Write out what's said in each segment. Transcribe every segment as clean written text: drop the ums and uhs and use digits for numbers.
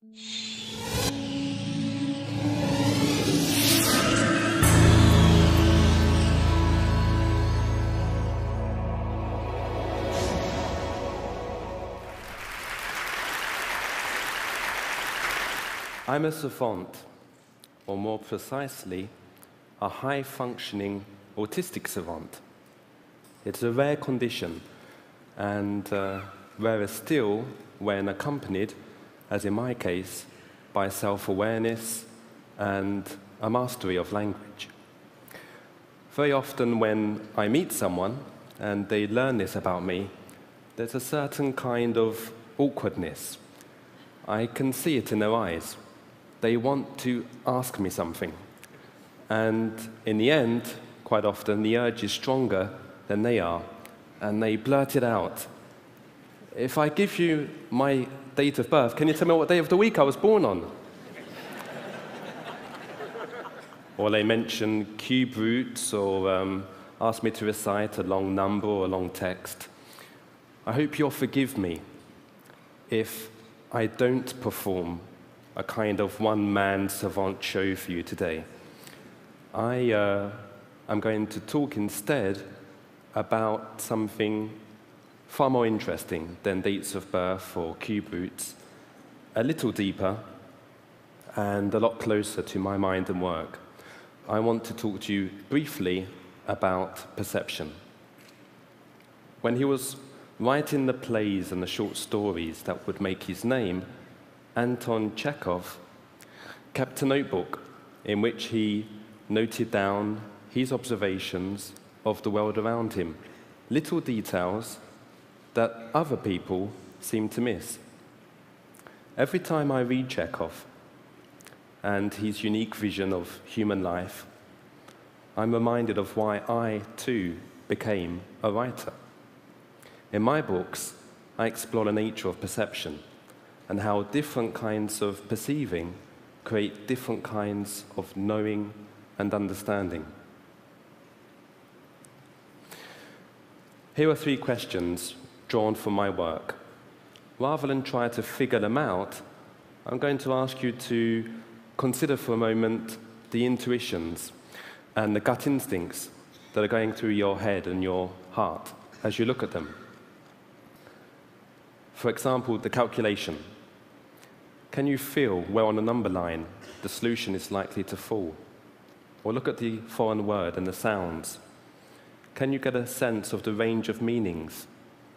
I'm a savant, or more precisely, a high-functioning autistic savant. It's a rare condition, and rarer still when accompanied, as in my case, by self-awareness and a mastery of language. Very often when I meet someone and they learn this about me, there's a certain kind of awkwardness. I can see it in their eyes. They want to ask me something. And in the end, quite often, the urge is stronger than they are, and they blurt it out. If I give you my date of birth, can you tell me what day of the week I was born on? Or they mention cube roots, or ask me to recite a long number or a long text. I hope you'll forgive me if I don't perform a kind of one-man savant show for you today. I am going to talk instead about something far more interesting than dates of birth or cube roots, a little deeper and a lot closer to my mind and work. I want to talk to you briefly about perception. When he was writing the plays and the short stories that would make his name, Anton Chekhov kept a notebook in which he noted down his observations of the world around him, little details that other people seem to miss. Every time I read Chekhov and his unique vision of human life, I'm reminded of why I, too, became a writer. In my books, I explore the nature of perception and how different kinds of perceiving create different kinds of knowing and understanding. Here are 3 questions drawn from my work. Rather than try to figure them out, I'm going to ask you to consider for a moment the intuitions and the gut instincts that are going through your head and your heart as you look at them. For example, the calculation. Can you feel where on a number line the solution is likely to fall? Or look at the foreign word and the sounds. Can you get a sense of the range of meanings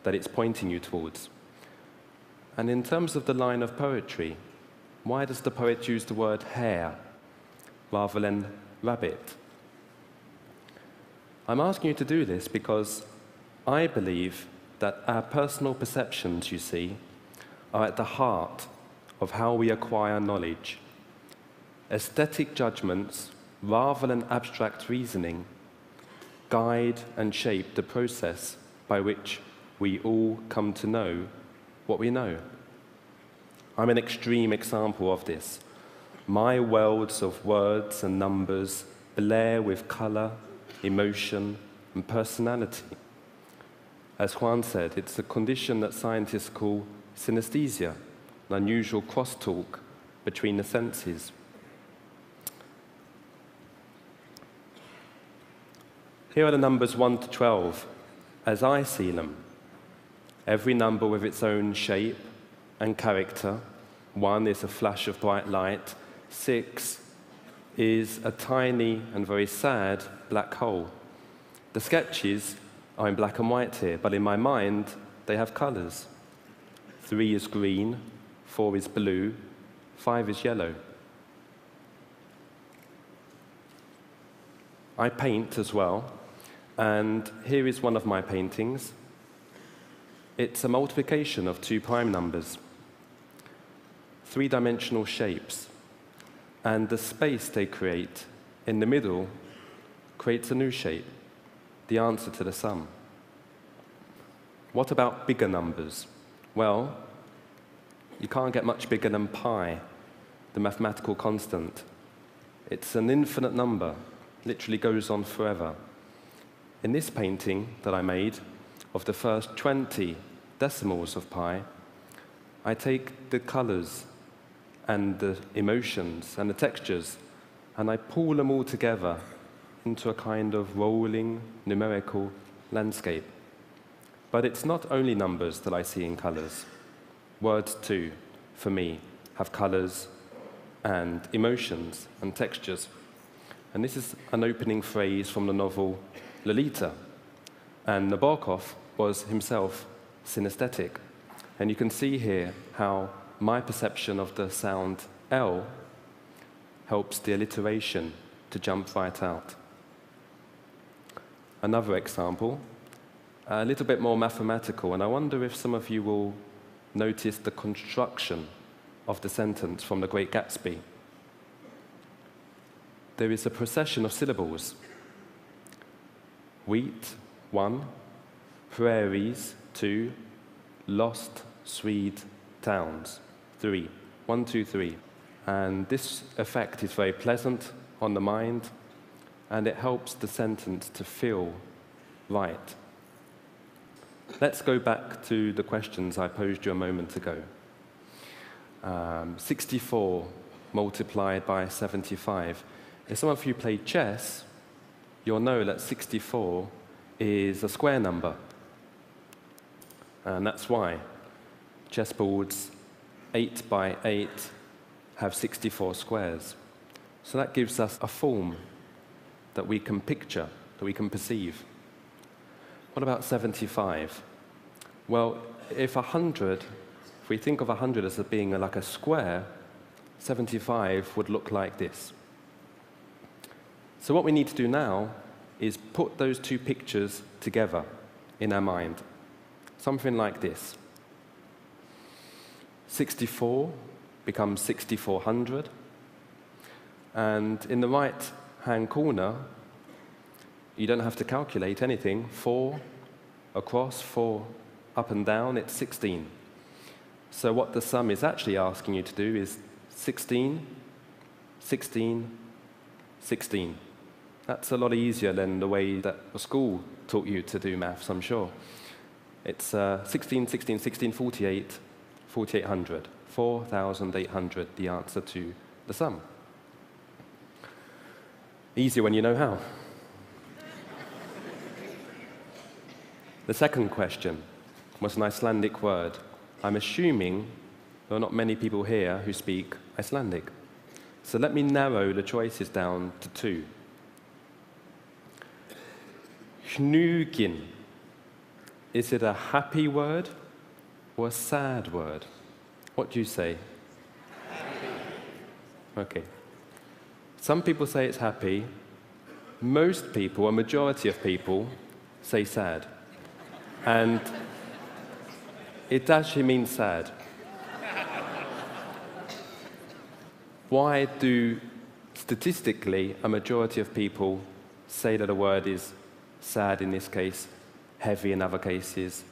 that it's pointing you towards? And in terms of the line of poetry, why does the poet use the word hare rather than rabbit? I'm asking you to do this because I believe that our personal perceptions, you see, are at the heart of how we acquire knowledge. Aesthetic judgments, rather than abstract reasoning, guide and shape the process by which we all come to know what we know. I'm an extreme example of this. My worlds of words and numbers blare with color, emotion, and personality. As Juan said, it's a condition that scientists call synesthesia, an unusual crosstalk between the senses. Here are the numbers 1 to 12, as I see them. Every number with its own shape and character. 1 is a flash of bright light. 6 is a tiny and very sad black hole. The sketches are in black and white here, but in my mind, they have colors. 3 is green, 4 is blue, 5 is yellow. I paint as well, and here is one of my paintings. It's a multiplication of 2 prime numbers, 3-dimensional shapes, and the space they create in the middle creates a new shape, the answer to the sum. What about bigger numbers? Well, you can't get much bigger than pi, the mathematical constant. It's an infinite number, literally goes on forever. In this painting that I made of the first 20 decimals of pi, I take the colors and the emotions and the textures, and I pull them all together into a kind of rolling numerical landscape. But it's not only numbers that I see in colors. Words too, for me, have colors and emotions and textures. And this is an opening phrase from the novel Lolita. And Nabokov was himself synesthetic. And you can see here how my perception of the sound L helps the alliteration to jump right out. Another example, a little bit more mathematical, and I wonder if some of you will notice the construction of the sentence from The Great Gatsby. There is a procession of syllables. Wheat, 1. Prairies, 2. Lost Swede towns, 3. 1, 2, 3. And this effect is very pleasant on the mind, and it helps the sentence to feel right. Let's go back to the questions I posed you a moment ago. 64 multiplied by 75. If some of you play chess, you'll know that 64 is a square number. And that's why chessboards 8 by 8 have 64 squares. So that gives us a form that we can picture, that we can perceive. What about 75? Well, if we think of 100 as being like a square, 75 would look like this. So what we need to do now is put those two pictures together in our mind. Something like this. 64 becomes 6400. And in the right-hand corner, you don't have to calculate anything. 4 across, 4 up and down, it's 16. So what the sum is actually asking you to do is 16, 16, 16. That's a lot easier than the way that the school taught you to do maths, I'm sure. It's 16, 16, 16, 48, 4800. 4,800, the answer to the sum. Easier when you know how. The second question was an Icelandic word. I'm assuming there are not many people here who speak Icelandic. So let me narrow the choices down to 2. Hnugin. Is it a happy word or a sad word? What do you say? Happy. Okay. Some people say it's happy. Most people, a majority of people, say sad. And it actually means sad. Why do, statistically, a majority of people say that a word is sad in this case, heavy in other cases?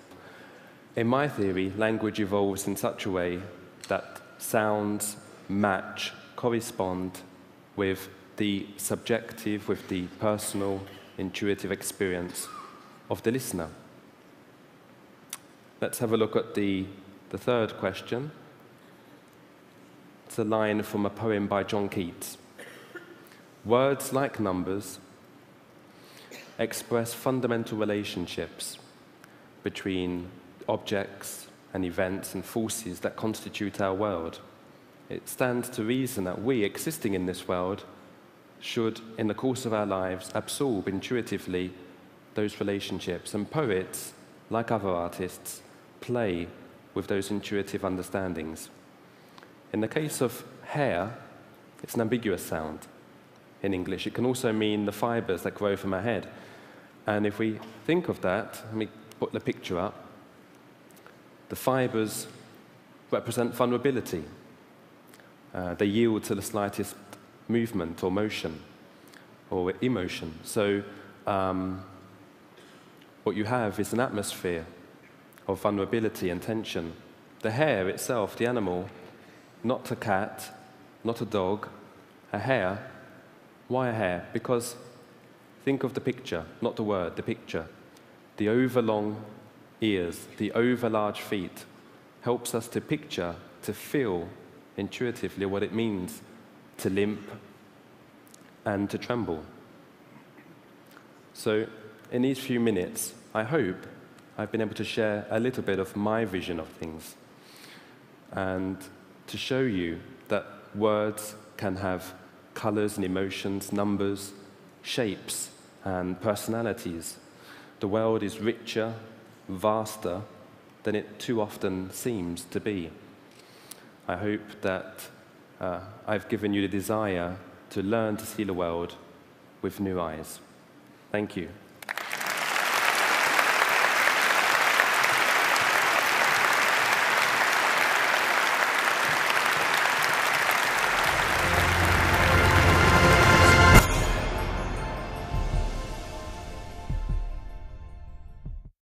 In my theory, language evolves in such a way that sounds match, correspond with the subjective, with the personal, intuitive experience of the listener. Let's have a look at the third question. It's a line from a poem by John Keats. Words, like numbers, express fundamental relationships between objects and events and forces that constitute our world. It stands to reason that we, existing in this world, should, in the course of our lives, absorb intuitively those relationships. And poets, like other artists, play with those intuitive understandings. In the case of hair, it's an ambiguous sound in English. It can also mean the fibers that grow from our head. And if we think of that, let me put the picture up. The fibers represent vulnerability. They yield to the slightest movement or motion or emotion. So what you have is an atmosphere of vulnerability and tension. The hair itself, the animal, not a cat, not a dog, a hare. Why a hare? Because think of the picture, not the word, the picture. The overlong ears, the overlarge feet helps us to picture, to feel intuitively what it means to limp and to tremble. So in these few minutes, I hope I've been able to share a little bit of my vision of things and to show you that words can have colors and emotions, numbers, shapes and personalities. The world is richer, vaster than it too often seems to be. I hope that I've given you the desire to learn to see the world with new eyes. Thank you.